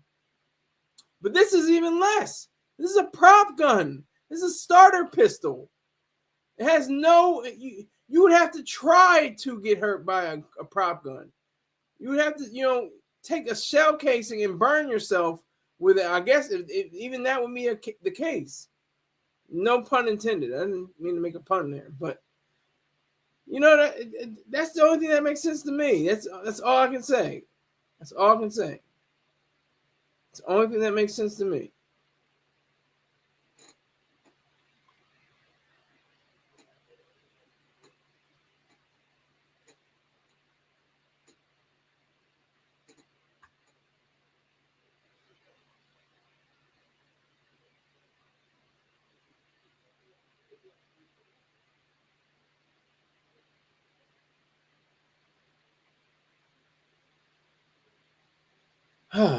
But this is even less. This is a prop gun. This is a starter pistol. It has no. You would have to try to get hurt by a prop gun. You would have to, take a shell casing and burn yourself with it. I guess even that would be the case. No pun intended. I didn't mean to make a pun there, but that's the only thing that makes sense to me. That's all I can say. That's all I can say. It's the only thing that makes sense to me.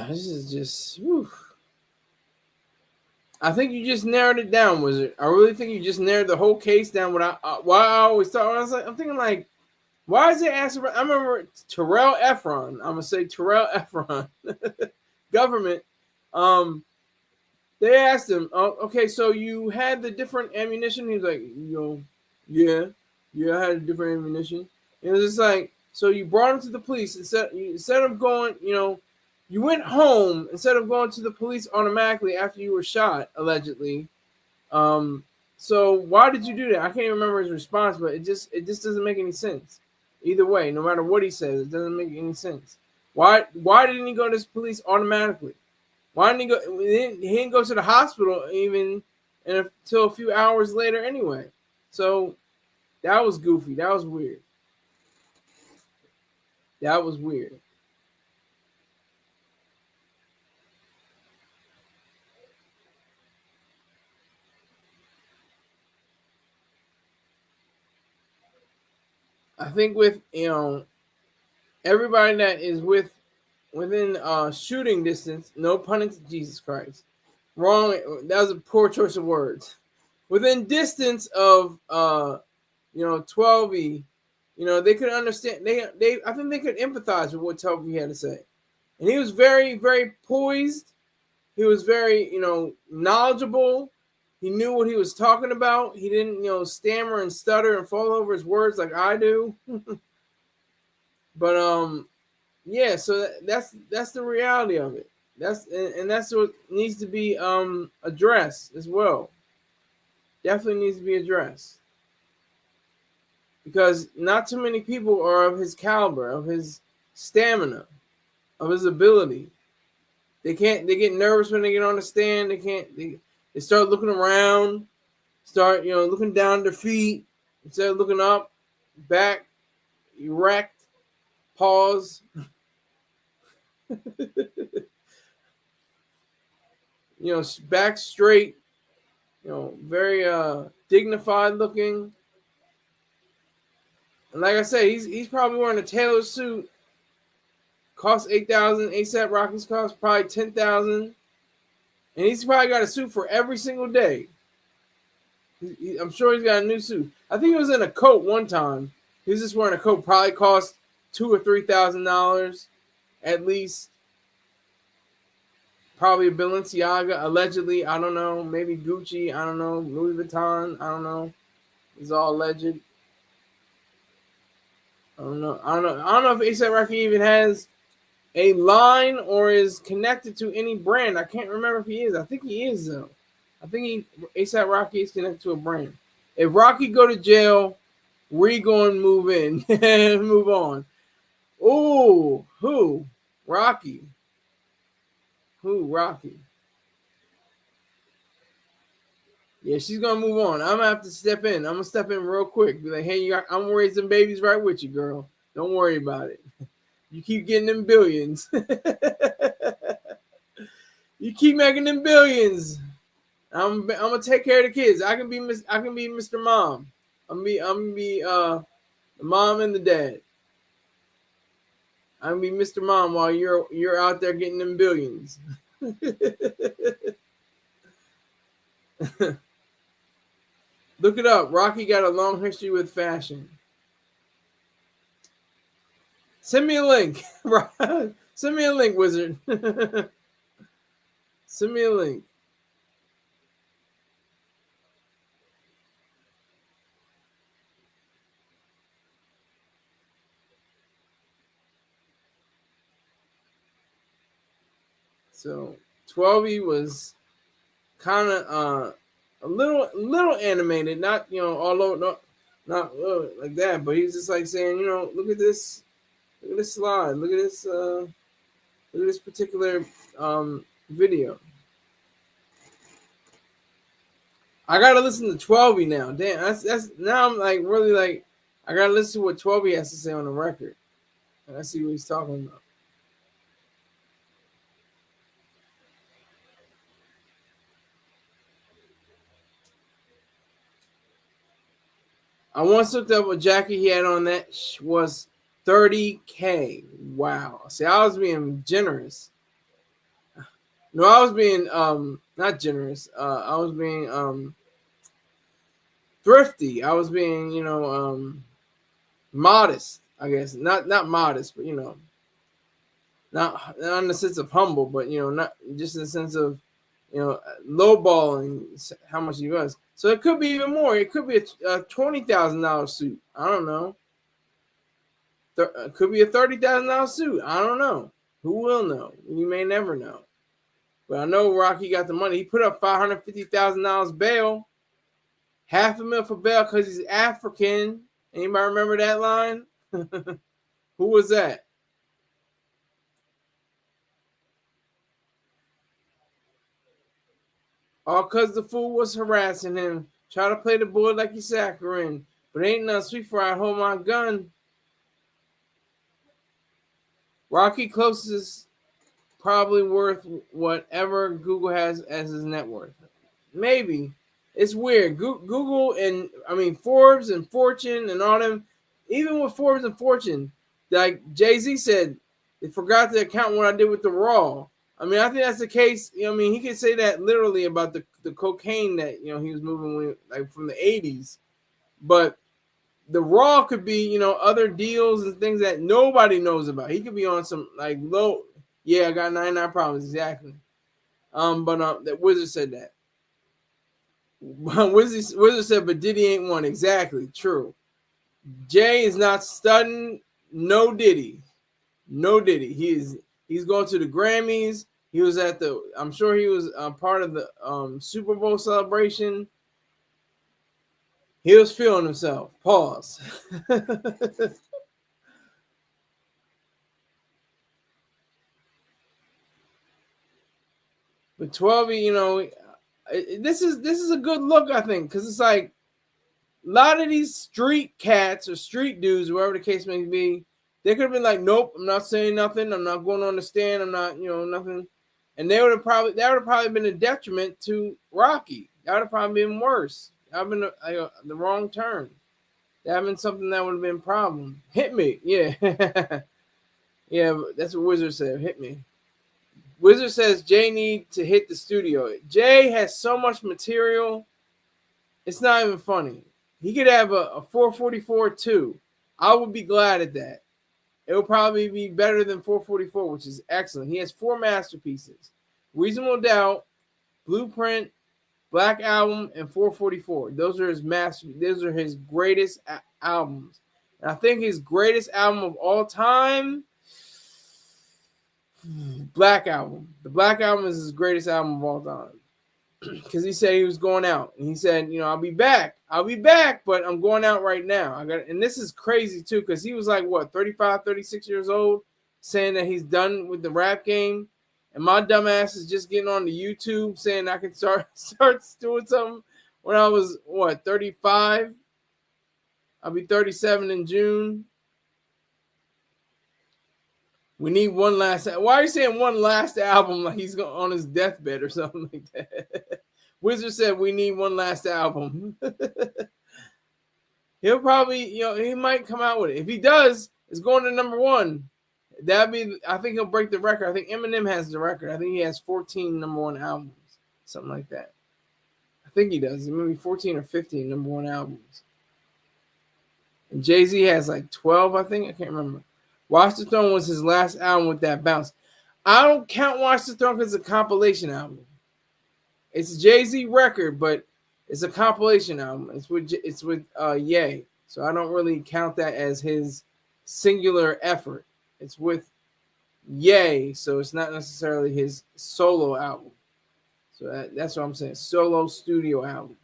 This is just. Whew. I think you just narrowed it down, Wizard. I really think you just narrowed the whole case down. Why I always thought, I'm thinking like, why is it ASAP? I remember Terell Ephron. I'm gonna say Terell Ephron, government. They asked him, oh, okay, so you had the different ammunition. He's like, yeah, I had different ammunition. And it was just like, so you brought him to the police instead of going, you went home instead of going to the police automatically after you were shot, allegedly. So why did you do that? I can't even remember his response, but it just doesn't make any sense. Either way, no matter what he says, it doesn't make any sense. Why didn't he go to the police automatically? Why didn't he go? He didn't go to the hospital even until a few hours later anyway. So that was goofy. That was weird. That was weird. I think with everybody that is within shooting distance, no pun intended, Jesus Christ. Wrong. That was a poor choice of words. Within distance of 12E, They could understand. I think they could empathize with what Toby had to say, and he was very, very poised. He was very, knowledgeable. He knew what he was talking about. He didn't, stammer and stutter and fall over his words like I do. But yeah. So that's the reality of it. That's what needs to be addressed as well. Definitely needs to be addressed because not too many people are of his caliber, of his stamina, of his ability. They get nervous when they get on the stand. They start looking around, start looking down their feet instead of looking up, back, erect, pause. Back straight. Very dignified looking. And like I said, he's probably wearing a tailored suit. Cost $8,000. ASAP Rocky's cost probably $10,000. And he's probably got a suit for every single day. I'm sure he's got a new suit. I think he was in a coat one time. He was just wearing a coat. Probably cost $2,000 or $3,000 at least. Probably a Balenciaga, allegedly. I don't know. Maybe Gucci. I don't know. Louis Vuitton. I don't know. It's all alleged. I don't know. I don't know if ASAP Rocky even has a line or is connected to any brand. I can't remember if he is. I think he is though. I think ASAP Rocky is connected to a brand. If Rocky go to jail, we going to move in and move on. Oh, who? Rocky. Who? Rocky. Yeah, she's gonna move on. I'm gonna have to step in. I'm gonna step in real quick. Be like, hey, I'm raising babies right with you, girl. Don't worry about it. You keep getting them billions. You keep making them billions. I'm gonna take care of the kids. I can be Mr. Mom. I'm gonna be the mom and the dad. I'm gonna be Mr. Mom while you're out there getting them billions. Look it up. Rocky got a long history with fashion. Send me a link. Send me a link, Wizard. Send me a link. So 12E was kind of a little animated, not all over, not like that, but he's just like saying, look at this slide, look at this particular video. I gotta listen to 12E now. Damn, that's now I'm like really like I gotta listen to what 12E has to say on the record. And I see what he's talking about. I once looked up what jacket he had on that was $30K. Wow. See, I was being generous. No, I was being not generous. I was being thrifty. I was being modest, I guess. Not modest, but not in the sense of humble, but not just in the sense of lowballing how much he was. So it could be even more. It could be a $20,000 suit. I don't know. It could be a $30,000 suit. I don't know. Who will know? You may never know. But I know Rocky got the money. He put up $550,000 bail. $500,000 for bail because he's African. Anybody remember that line? Who was that? All because the fool was harassing him. Try to play the boy like he's saccharine. But ain't nothing sweet for I hold my gun. Rocky closest probably worth whatever Google has as his net worth. Maybe. It's weird. Google and Forbes and Fortune and all them, even with Forbes and Fortune, like Jay-Z said, they forgot to account what I did with the Raw. I think that's the case. He could say that literally about the cocaine that he was moving with, like from the 80s. But the Raw could be, you know, other deals and things that nobody knows about. He could be on some like low. Yeah, I got 99 problems exactly. But that Wizard said that. Wizard said, but Diddy ain't one exactly. True. Jay is not studying. No Diddy. No Diddy. He's going to the Grammys. He was at the. I'm sure he was part of the Super Bowl celebration. He was feeling himself. Pause. But 12, you know, this is a good look, I think, because it's like a lot of these street cats or street dudes, wherever the case may be, they could have been like, nope, I'm not saying nothing. I'm not going on the stand. I'm not, you know, nothing. And that would have probably been a detriment to Rocky. That would have probably been worse. That would have been the wrong turn. That would have been something that would have been a problem. Hit me. Yeah. Yeah, that's what Wizard said. Hit me. Wizard says Jay need to hit the studio. Jay has so much material. It's not even funny. He could have a 444 too. I would be glad at that. It will probably be better than 444, which is excellent. He has 4 masterpieces: Reasonable Doubt, Blueprint, Black Album, and 444. Those are his masterpieces. Those are his greatest albums. And I think his greatest album of all time, Black Album. The Black Album is his greatest album of all time. Because he said he was going out. And he said, you know, I'll be back, but I'm going out right now. And this is crazy too, because he was like, what, 35, 36 years old, saying that he's done with the rap game. And my dumbass is just getting on the YouTube saying I can start doing something when I was, what, 35? I'll be 37 in June. We need one last. Why are you saying one last album like he's on his deathbed or something like that? Wizard said we need one last album. He'll probably, you know, he might come out with it. If he does, it's going to number 1. That'd be. I think he'll break the record. I think Eminem has the record. I think he has 14 number 1 albums, something like that. I think he does. Maybe 14 or 15 number 1 albums. And Jay-Z has like 12, I think. I can't remember. Watch the Throne was his last album with that bounce. I don't count Watch the Throne because it's a compilation album. It's a Jay-Z record, but it's a compilation album. It's with Ye. So I don't really count that as his singular effort. It's with Ye, so it's not necessarily his solo album. So that's what I'm saying. Solo studio album.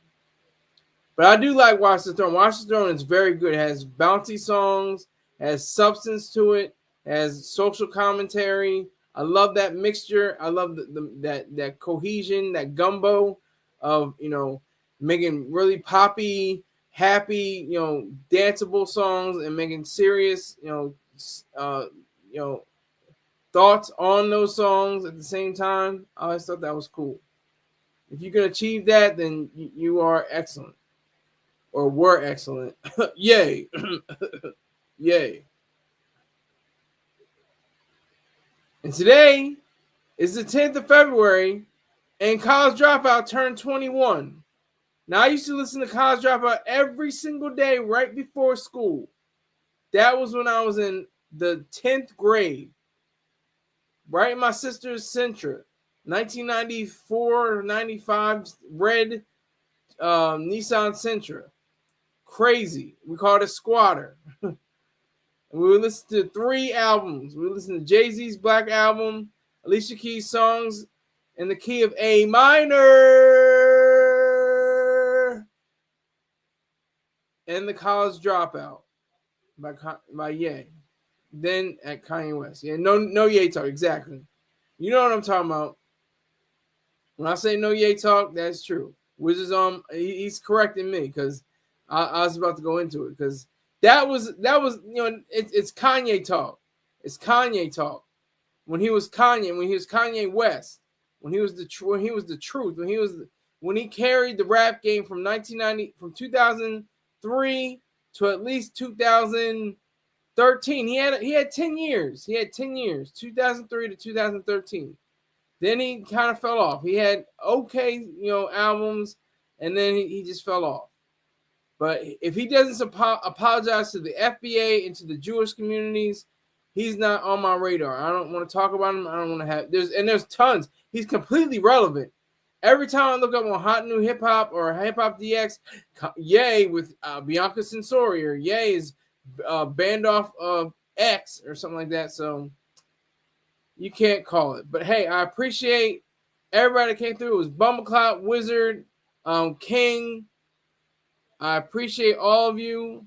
But I do like Watch the Throne. Watch the Throne is very good. It has bouncy songs, has substance to it, has social commentary. I love that mixture. I love that cohesion, that gumbo of, you know, making really poppy, happy, you know, danceable songs and making serious, you know, thoughts on those songs at the same time. I always thought that was cool. If you can achieve that, then you are excellent, or were excellent. Yay. Yay. And today is the 10th of February, and College Dropout turned 21. Now, I used to listen to College Dropout every single day right before school. That was when I was in the 10th grade, right in my sister's Sentra, 1994 or 95 red Nissan Sentra. Crazy. We called it Squatter. And we would listen to 3 albums. We would listen to Jay-Z's Black Album, Alicia Keys' songs in the key of A minor, and The College Dropout by Ye. Then at Kanye West. Yeah, no Ye talk, exactly. You know what I'm talking about. When I say no Ye talk, that's true. Wizards he's correcting me because I was about to go into it because that was you know, it's Kanye talk. It's Kanye talk. When he was Kanye West, when he was the truth, when he carried the rap game from 2003 to at least 2013. He had 10 years. 2003 to 2013. Then he kind of fell off. He had okay, you know, albums, and then he just fell off. But if he doesn't apologize to the FBA and to the Jewish communities, he's not on my radar. I don't want to talk about him. I don't want to have there's tons. He's completely relevant. Every time I look up on Hot New Hip Hop or Hip Hop DX, Ye with Bianca Censori, or Ye is banned off of X or something like that. So you can't call it. But hey, I appreciate everybody that came through. It was Bumbleclot, Wizard, King. I appreciate all of you.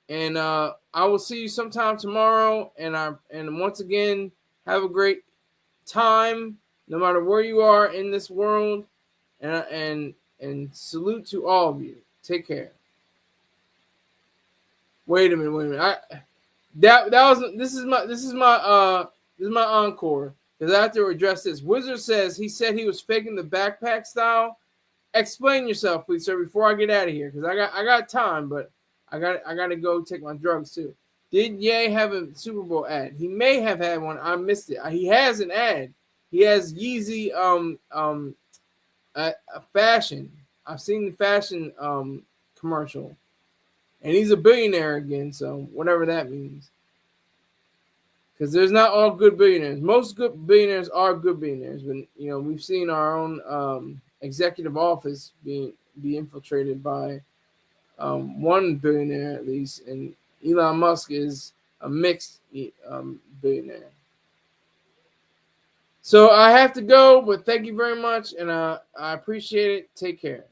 And I will see you sometime tomorrow. And once again, have a great time, no matter where you are in this world. And salute to all of you. Take care. Wait a minute. This is my encore, because I have to address this. Wizard says he said he was faking the backpack style. Explain yourself, please, sir, before I get out of here, because I got time, but I got to go take my drugs too. Did Ye have a Super Bowl ad? He may have had one. I missed it. He has an ad. He has Yeezy fashion. I've seen the fashion commercial, and he's a billionaire again. So whatever that means, because there's not all good billionaires. Most good billionaires are good billionaires, but we've seen our own executive office be infiltrated by one billionaire at least, and Elon Musk is a mixed billionaire. So I have to go, but thank you very much, and I appreciate it. Take care.